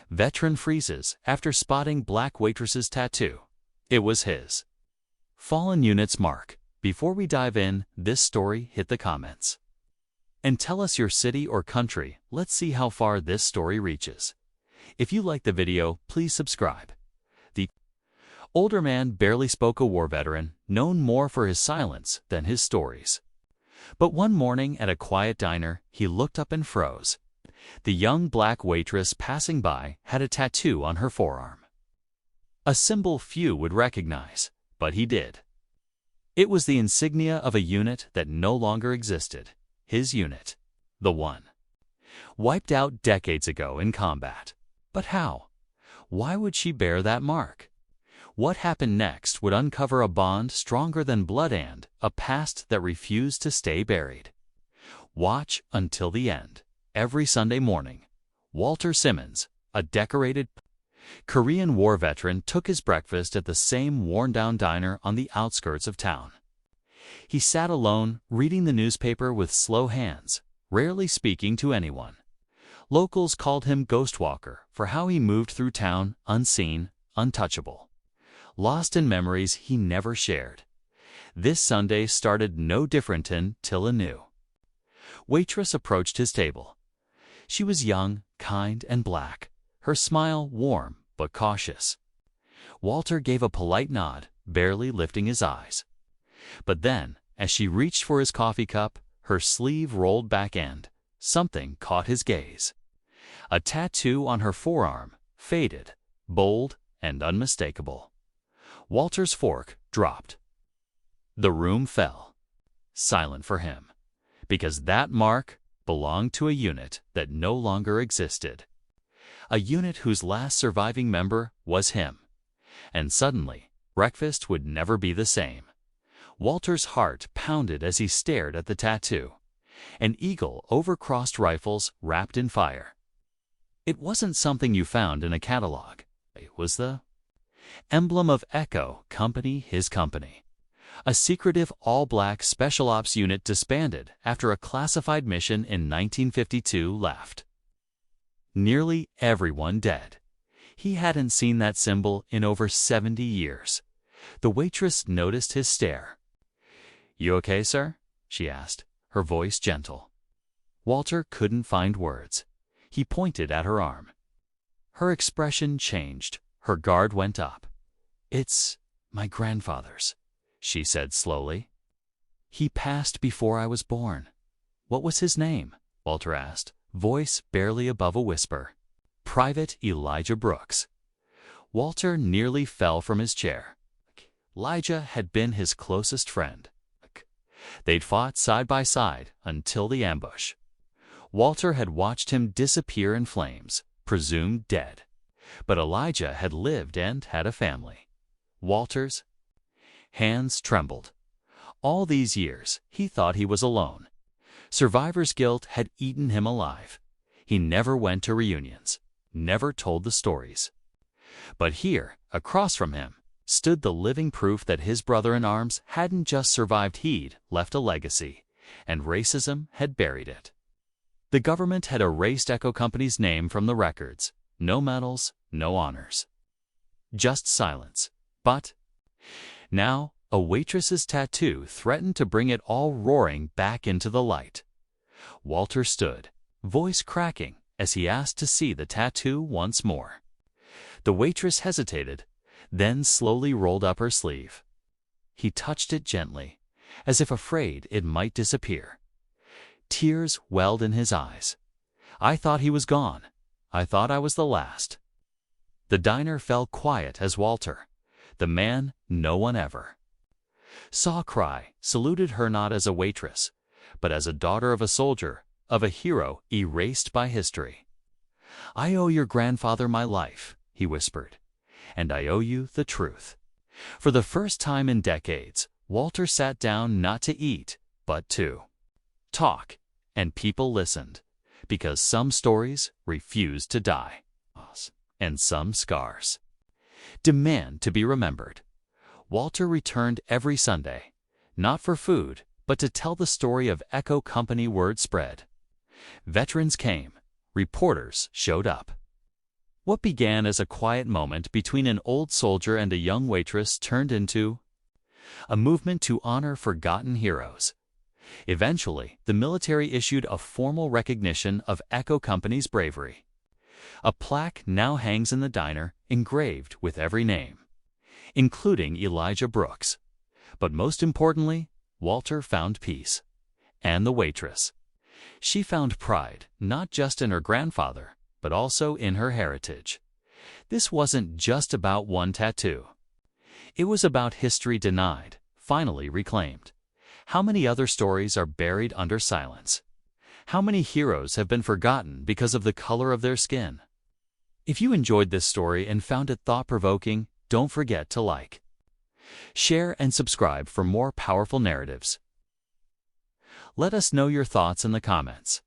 Veteran freezes after spotting Black Waitress's tattoo. It was his. Fallen Unit's mark. Before we dive in, this story, hit the comments and tell us your city or country. Let's see how far this story reaches. If you like the video, please subscribe. The older man barely spoke, a war veteran, known more for his silence than his stories. But one morning at a quiet diner, he looked up and froze. The young black waitress passing by had a tattoo on her forearm. A symbol few would recognize, but he did. It was the insignia of a unit that no longer existed. His unit. The one. Wiped out decades ago in combat. But how? Why would she bear that mark? What happened next would uncover a bond stronger than blood and a past that refused to stay buried. Watch until the end. Every Sunday morning, Walter Simmons, a decorated Korean War veteran, took his breakfast at the same worn-down diner on the outskirts of town. He sat alone, reading the newspaper with slow hands, rarely speaking to anyone. Locals called him Ghost Walker for how he moved through town, unseen, untouchable, lost in memories he never shared. This Sunday started no different until a new waitress approached his table. She was young, kind, and black, her smile warm but cautious. Walter gave a polite nod, barely lifting his eyes. But then, as she reached for his coffee cup, her sleeve rolled back and something caught his gaze. A tattoo on her forearm, faded, bold, and unmistakable. Walter's fork dropped. The room fell, silent for him, because that mark belonged to a unit that no longer existed. A unit whose last surviving member was him. And suddenly, breakfast would never be the same. Walter's heart pounded as he stared at the tattoo. An eagle over crossed rifles wrapped in fire. It wasn't something you found in a catalog. It was the emblem of Echo Company, his company. A secretive all-black special ops unit disbanded after a classified mission in 1952 left. Nearly everyone dead. He hadn't seen that symbol in over 70 years. The waitress noticed his stare. "You okay, sir?" she asked, her voice gentle. Walter couldn't find words. He pointed at her arm. Her expression changed. Her guard went up. "It's my grandfather's," she said slowly. "He passed before I was born." "What was his name?" Walter asked, voice barely above a whisper. "Private Elijah Brooks." Walter nearly fell from his chair. Elijah had been his closest friend. They'd fought side by side until the ambush. Walter had watched him disappear in flames, presumed dead. But Elijah had lived and had a family. Walter's hands trembled. All these years, he thought he was alone. Survivor's guilt had eaten him alive. He never went to reunions, never told the stories. But here, across from him, stood the living proof that his brother-in-arms hadn't just survived, he'd left a legacy, and racism had buried it. The government had erased Echo Company's name from the records. No medals, no honors. Just silence. But now, a waitress's tattoo threatened to bring it all roaring back into the light. Walter stood, voice cracking, as he asked to see the tattoo once more. The waitress hesitated, then slowly rolled up her sleeve. He touched it gently, as if afraid it might disappear. Tears welled in his eyes. "I thought he was gone. I thought I was the last." The diner fell quiet as Walter, the man no one ever saw cry, saluted her not as a waitress, but as a daughter of a soldier, of a hero erased by history. "I owe your grandfather my life," he whispered, "and I owe you the truth." For the first time in decades, Walter sat down not to eat, but to talk, and people listened, because some stories refused to die, and some scars demand to be remembered. Walter returned every Sunday, not for food, but to tell the story of Echo Company. Word spread. Veterans came. Reporters showed up. What began as a quiet moment between an old soldier and a young waitress turned into a movement to honor forgotten heroes. Eventually, the military issued a formal recognition of Echo Company's bravery. A plaque now hangs in the diner, engraved with every name, including Elijah Brooks. But most importantly, Walter found peace. And the waitress. She found pride, not just in her grandfather, but also in her heritage. This wasn't just about one tattoo. It was about history denied, finally reclaimed. How many other stories are buried under silence? How many heroes have been forgotten because of the color of their skin? If you enjoyed this story and found it thought-provoking, don't forget to like, share, and subscribe for more powerful narratives. Let us know your thoughts in the comments.